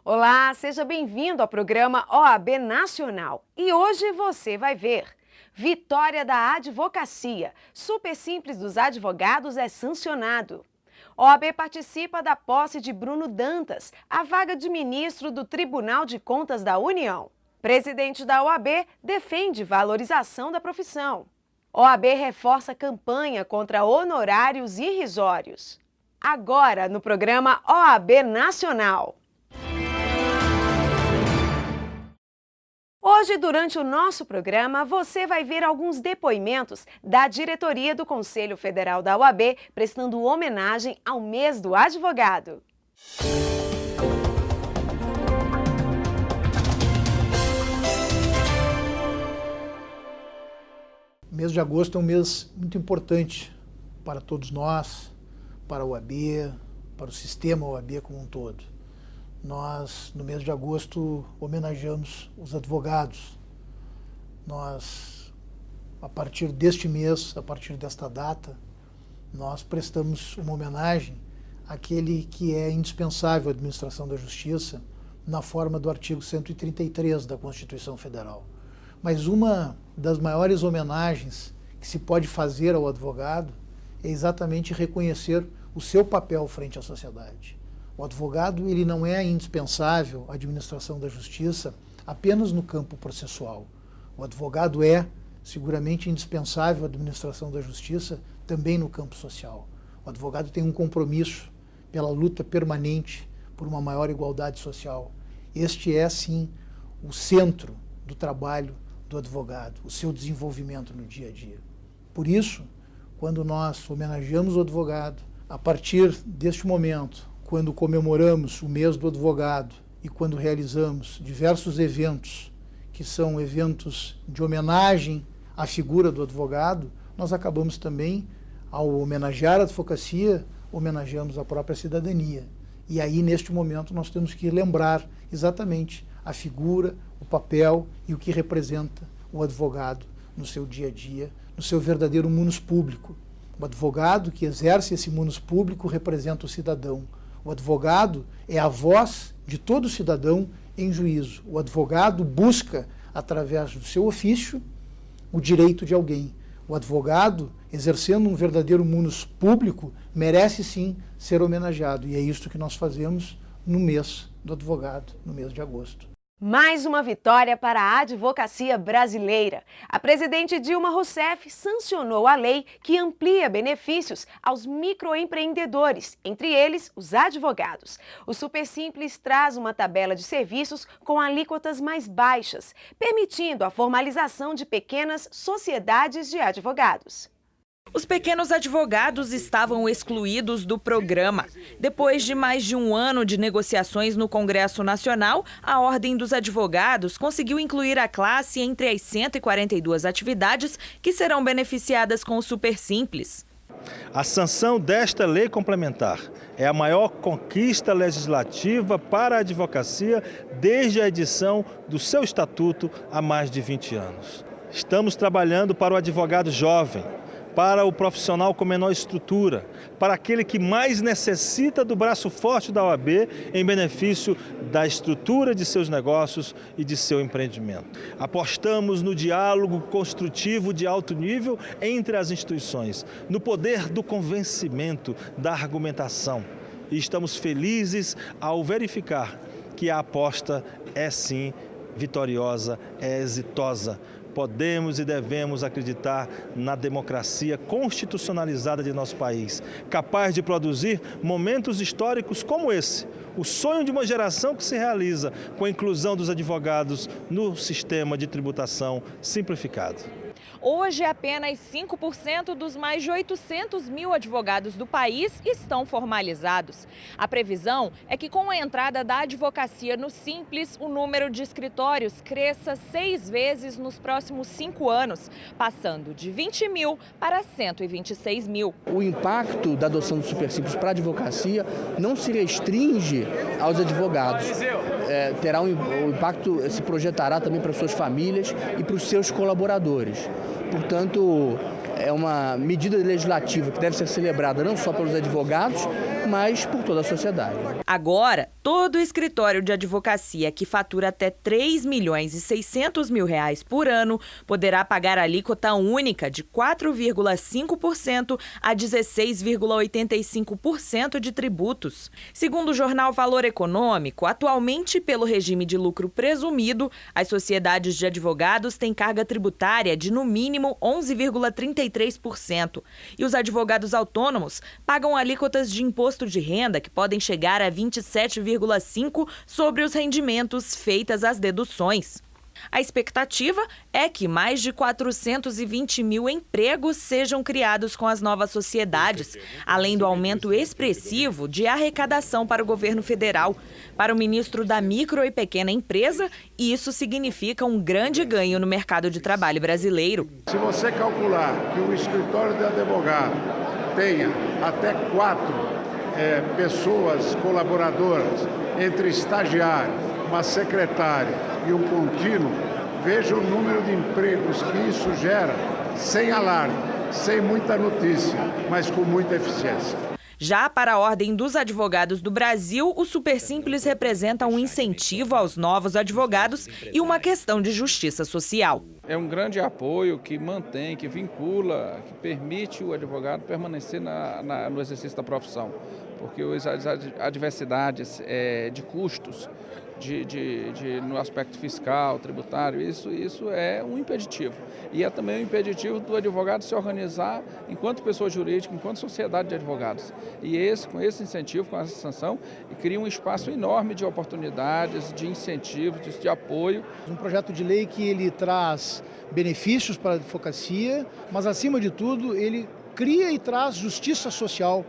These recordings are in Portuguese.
Olá, seja bem-vindo ao programa OAB Nacional. E hoje você vai ver: vitória da advocacia. Super Simples dos advogados é sancionado. OAB participa da posse de Bruno Dantas, a vaga de ministro do Tribunal de Contas da União. Presidente da OAB defende valorização da profissão. OAB reforça campanha contra honorários irrisórios. Agora no programa OAB Nacional. Hoje, durante o nosso programa, você vai ver alguns depoimentos da diretoria do Conselho Federal da OAB, prestando homenagem ao mês do advogado. O mês de agosto é um mês muito importante para todos nós, para a OAB, para o sistema OAB como um todo. Nós, no mês de agosto, homenageamos os advogados. Nós, a partir deste mês, a partir desta data, nós prestamos uma homenagem àquele que é indispensável à administração da justiça na forma do artigo 133 da Constituição Federal. Mas uma das maiores homenagens que se pode fazer ao advogado é exatamente reconhecer o seu papel frente à sociedade. O advogado, ele não é indispensável à administração da justiça apenas no campo processual. O advogado é seguramente indispensável à administração da justiça também no campo social. O advogado tem um compromisso pela luta permanente por uma maior igualdade social. Este é, sim, o centro do trabalho do advogado, o seu desenvolvimento no dia a dia. Por isso, quando nós homenageamos o advogado, a partir deste momento, quando comemoramos o mês do advogado e quando realizamos diversos eventos, que são eventos de homenagem à figura do advogado, nós acabamos também, ao homenagear a advocacia, homenageamos a própria cidadania. E aí, neste momento, nós temos que lembrar exatamente a figura, o papel e o que representa o advogado no seu dia a dia, no seu verdadeiro munus público. O advogado que exerce esse munus público representa o cidadão. O advogado é a voz de todo cidadão em juízo. O advogado busca, através do seu ofício, o direito de alguém. O advogado, exercendo um verdadeiro munus público, merece sim ser homenageado. E é isso que nós fazemos no mês do advogado, no mês de agosto. Mais uma vitória para a advocacia brasileira. A presidente Dilma Rousseff sancionou a lei que amplia benefícios aos microempreendedores, entre eles os advogados. O Super Simples traz uma tabela de serviços com alíquotas mais baixas, permitindo a formalização de pequenas sociedades de advogados. Os pequenos advogados estavam excluídos do programa. Depois de mais de um ano de negociações no Congresso Nacional, a Ordem dos Advogados conseguiu incluir a classe entre as 142 atividades que serão beneficiadas com o Super Simples. A sanção desta lei complementar é a maior conquista legislativa para a advocacia desde a edição do seu estatuto há mais de 20 anos. Estamos trabalhando para o advogado jovem, para o profissional com menor estrutura, para aquele que mais necessita do braço forte da OAB em benefício da estrutura de seus negócios e de seu empreendimento. Apostamos no diálogo construtivo de alto nível entre as instituições, no poder do convencimento, da argumentação. E estamos felizes ao verificar que a aposta é sim vitoriosa, é exitosa. Podemos e devemos acreditar na democracia constitucionalizada de nosso país, capaz de produzir momentos históricos como esse, o sonho de uma geração que se realiza com a inclusão dos advogados no sistema de tributação simplificado. Hoje, apenas 5% dos mais de 800 mil advogados do país estão formalizados. A previsão é que, com a entrada da advocacia no Simples, o número de escritórios cresça 6 vezes nos próximos 5 anos, passando de 20 mil para 126 mil. O impacto da adoção do Super Simples para a advocacia não se restringe aos advogados. O impacto se projetará também para suas famílias e para os seus colaboradores. Portanto, é uma medida legislativa que deve ser celebrada não só pelos advogados, mas por toda a sociedade. Agora, todo escritório de advocacia que fatura até R$3.600.000 por ano poderá pagar a alíquota única de 4,5% a 16,85% de tributos. Segundo o jornal Valor Econômico, atualmente, pelo regime de lucro presumido, as sociedades de advogados têm carga tributária de, no mínimo, 11,33%. E os advogados autônomos pagam alíquotas de imposto de renda que podem chegar a 27,5% sobre os rendimentos feitas as deduções. A expectativa é que mais de 420 mil empregos sejam criados com as novas sociedades, além do aumento expressivo de arrecadação para o governo federal. Para o ministro da Micro e Pequena Empresa, isso significa um grande ganho no mercado de trabalho brasileiro. Se você calcular que o escritório de advogado tenha até 4 pessoas colaboradoras, entre estagiário, uma secretária e um contínuo, veja o número de empregos que isso gera, sem alarde, sem muita notícia, mas com muita eficiência. Já para a Ordem dos Advogados do Brasil, o Super Simples representa um incentivo aos novos advogados e uma questão de justiça social. É um grande apoio que mantém, que vincula, que permite o advogado permanecer no exercício da profissão, porque as adversidades de custos, no aspecto fiscal, tributário, isso é um impeditivo. E é também um impeditivo do advogado se organizar enquanto pessoa jurídica, enquanto sociedade de advogados. E com esse incentivo, com essa sanção, cria um espaço enorme de oportunidades, de incentivos, de apoio. Um projeto de lei que ele traz benefícios para a advocacia, mas acima de tudo ele cria e traz justiça social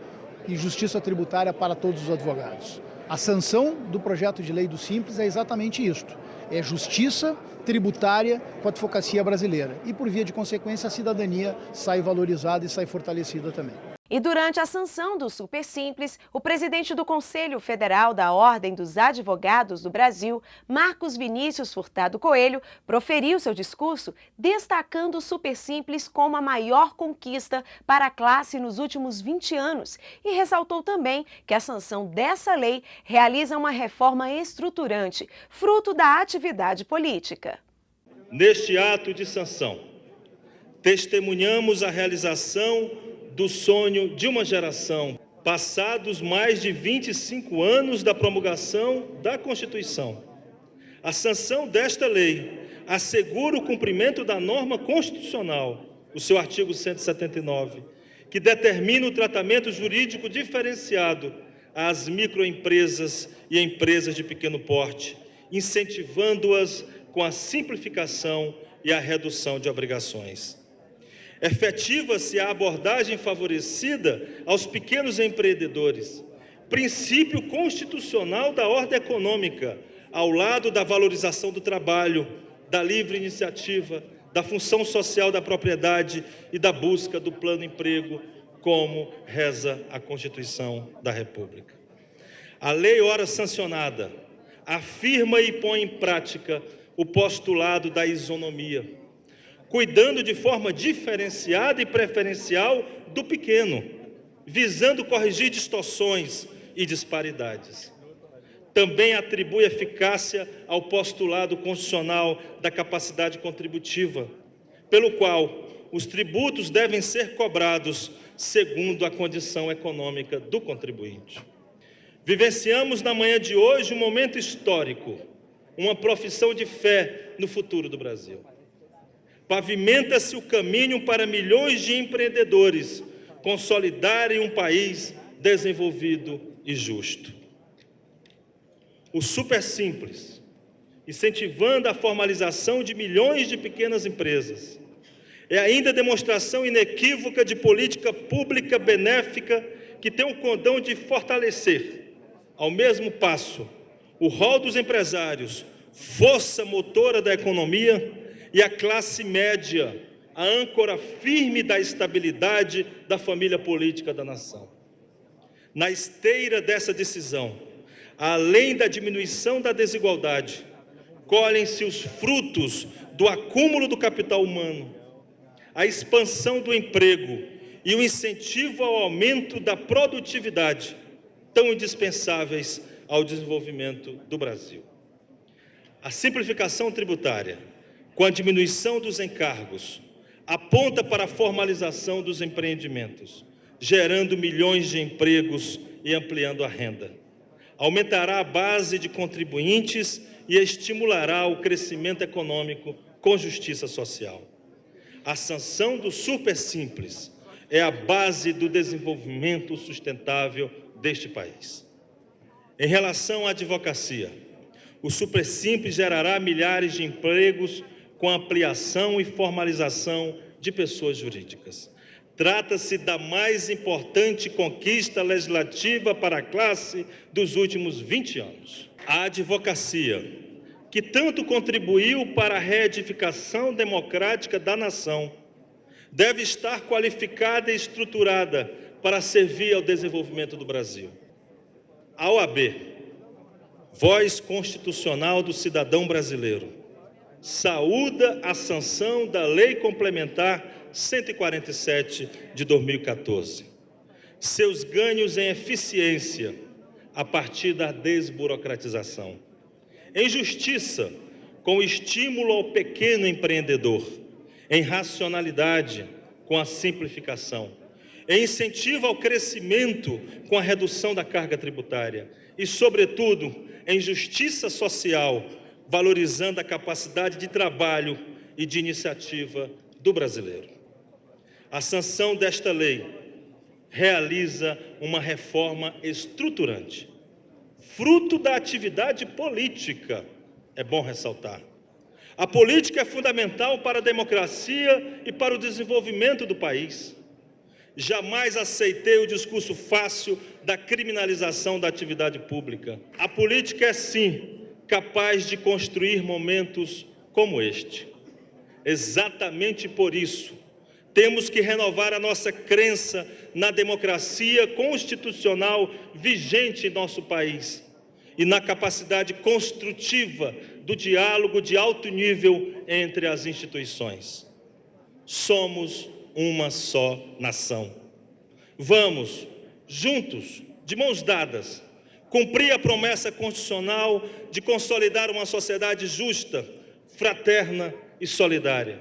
e justiça tributária para todos os advogados. A sanção do projeto de lei do Simples é exatamente isto, é justiça tributária com a advocacia brasileira e, por via de consequência, a cidadania sai valorizada e sai fortalecida também. E durante a sanção do Super Simples, o presidente do Conselho Federal da Ordem dos Advogados do Brasil, Marcos Vinícius Furtado Coelho, proferiu seu discurso destacando o Super Simples como a maior conquista para a classe nos últimos 20 anos e ressaltou também que a sanção dessa lei realiza uma reforma estruturante, fruto da atividade política. Neste ato de sanção, testemunhamos a realização do sonho de uma geração, passados mais de 25 anos da promulgação da Constituição. A sanção desta lei assegura o cumprimento da norma constitucional, o seu artigo 179, que determina o tratamento jurídico diferenciado às microempresas e empresas de pequeno porte, incentivando-as com a simplificação e a redução de obrigações. Efetiva-se a abordagem favorecida aos pequenos empreendedores, princípio constitucional da ordem econômica, ao lado da valorização do trabalho, da livre iniciativa, da função social da propriedade e da busca do plano emprego, como reza a Constituição da República. A lei ora sancionada afirma e põe em prática o postulado da isonomia, cuidando de forma diferenciada e preferencial do pequeno, visando corrigir distorções e disparidades. Também atribui eficácia ao postulado constitucional da capacidade contributiva, pelo qual os tributos devem ser cobrados segundo a condição econômica do contribuinte. Vivenciamos na manhã de hoje um momento histórico, uma profissão de fé no futuro do Brasil. Pavimenta-se o caminho para milhões de empreendedores consolidarem um país desenvolvido e justo. O Super Simples, incentivando a formalização de milhões de pequenas empresas, é ainda demonstração inequívoca de política pública benéfica que tem o condão de fortalecer, ao mesmo passo, o rol dos empresários, força motora da economia, e a classe média, a âncora firme da estabilidade da família política da nação. Na esteira dessa decisão, além da diminuição da desigualdade, colhem-se os frutos do acúmulo do capital humano, a expansão do emprego e o incentivo ao aumento da produtividade, tão indispensáveis ao desenvolvimento do Brasil. A simplificação tributária, com a diminuição dos encargos, aponta para a formalização dos empreendimentos, gerando milhões de empregos e ampliando a renda. Aumentará a base de contribuintes e estimulará o crescimento econômico com justiça social. A sanção do Supersimples é a base do desenvolvimento sustentável deste país. Em relação à advocacia, o Supersimples gerará milhares de empregos com ampliação e formalização de pessoas jurídicas. Trata-se da mais importante conquista legislativa para a classe dos últimos 20 anos. A advocacia, que tanto contribuiu para a reedificação democrática da nação, deve estar qualificada e estruturada para servir ao desenvolvimento do Brasil. A OAB, voz constitucional do cidadão brasileiro, saúda a sanção da Lei Complementar 147 de 2014. Seus ganhos em eficiência a partir da desburocratização. Em justiça, com estímulo ao pequeno empreendedor. Em racionalidade, com a simplificação. Em incentivo ao crescimento, com a redução da carga tributária. E, sobretudo, em justiça social, valorizando a capacidade de trabalho e de iniciativa do brasileiro. A sanção desta lei realiza uma reforma estruturante, fruto da atividade política, é bom ressaltar. A política é fundamental para a democracia e para o desenvolvimento do país. Jamais aceitei o discurso fácil da criminalização da atividade pública. A política é, sim, capaz de construir momentos como este. Exatamente por isso, temos que renovar a nossa crença na democracia constitucional vigente em nosso país e na capacidade construtiva do diálogo de alto nível entre as instituições. Somos uma só nação. Vamos, juntos, de mãos dadas, cumprir a promessa constitucional de consolidar uma sociedade justa, fraterna e solidária,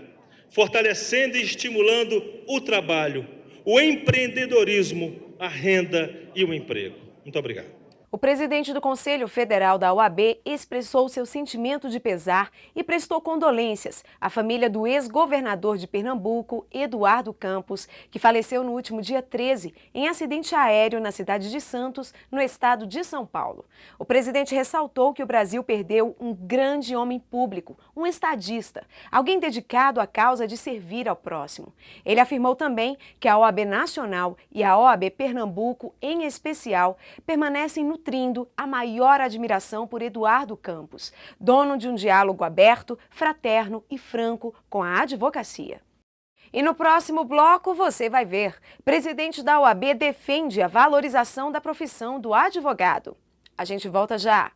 fortalecendo e estimulando o trabalho, o empreendedorismo, a renda e o emprego. Muito obrigado. O presidente do Conselho Federal da OAB expressou seu sentimento de pesar e prestou condolências à família do ex-governador de Pernambuco, Eduardo Campos, que faleceu no último dia 13 em acidente aéreo na cidade de Santos, no estado de São Paulo. O presidente ressaltou que o Brasil perdeu um grande homem público, um estadista, alguém dedicado à causa de servir ao próximo. Ele afirmou também que a OAB Nacional e a OAB Pernambuco, em especial, permanecem nutrindo a maior admiração por Eduardo Campos, dono de um diálogo aberto, fraterno e franco com a advocacia. E no próximo bloco você vai ver, presidente da OAB defende a valorização da profissão do advogado. A gente volta já!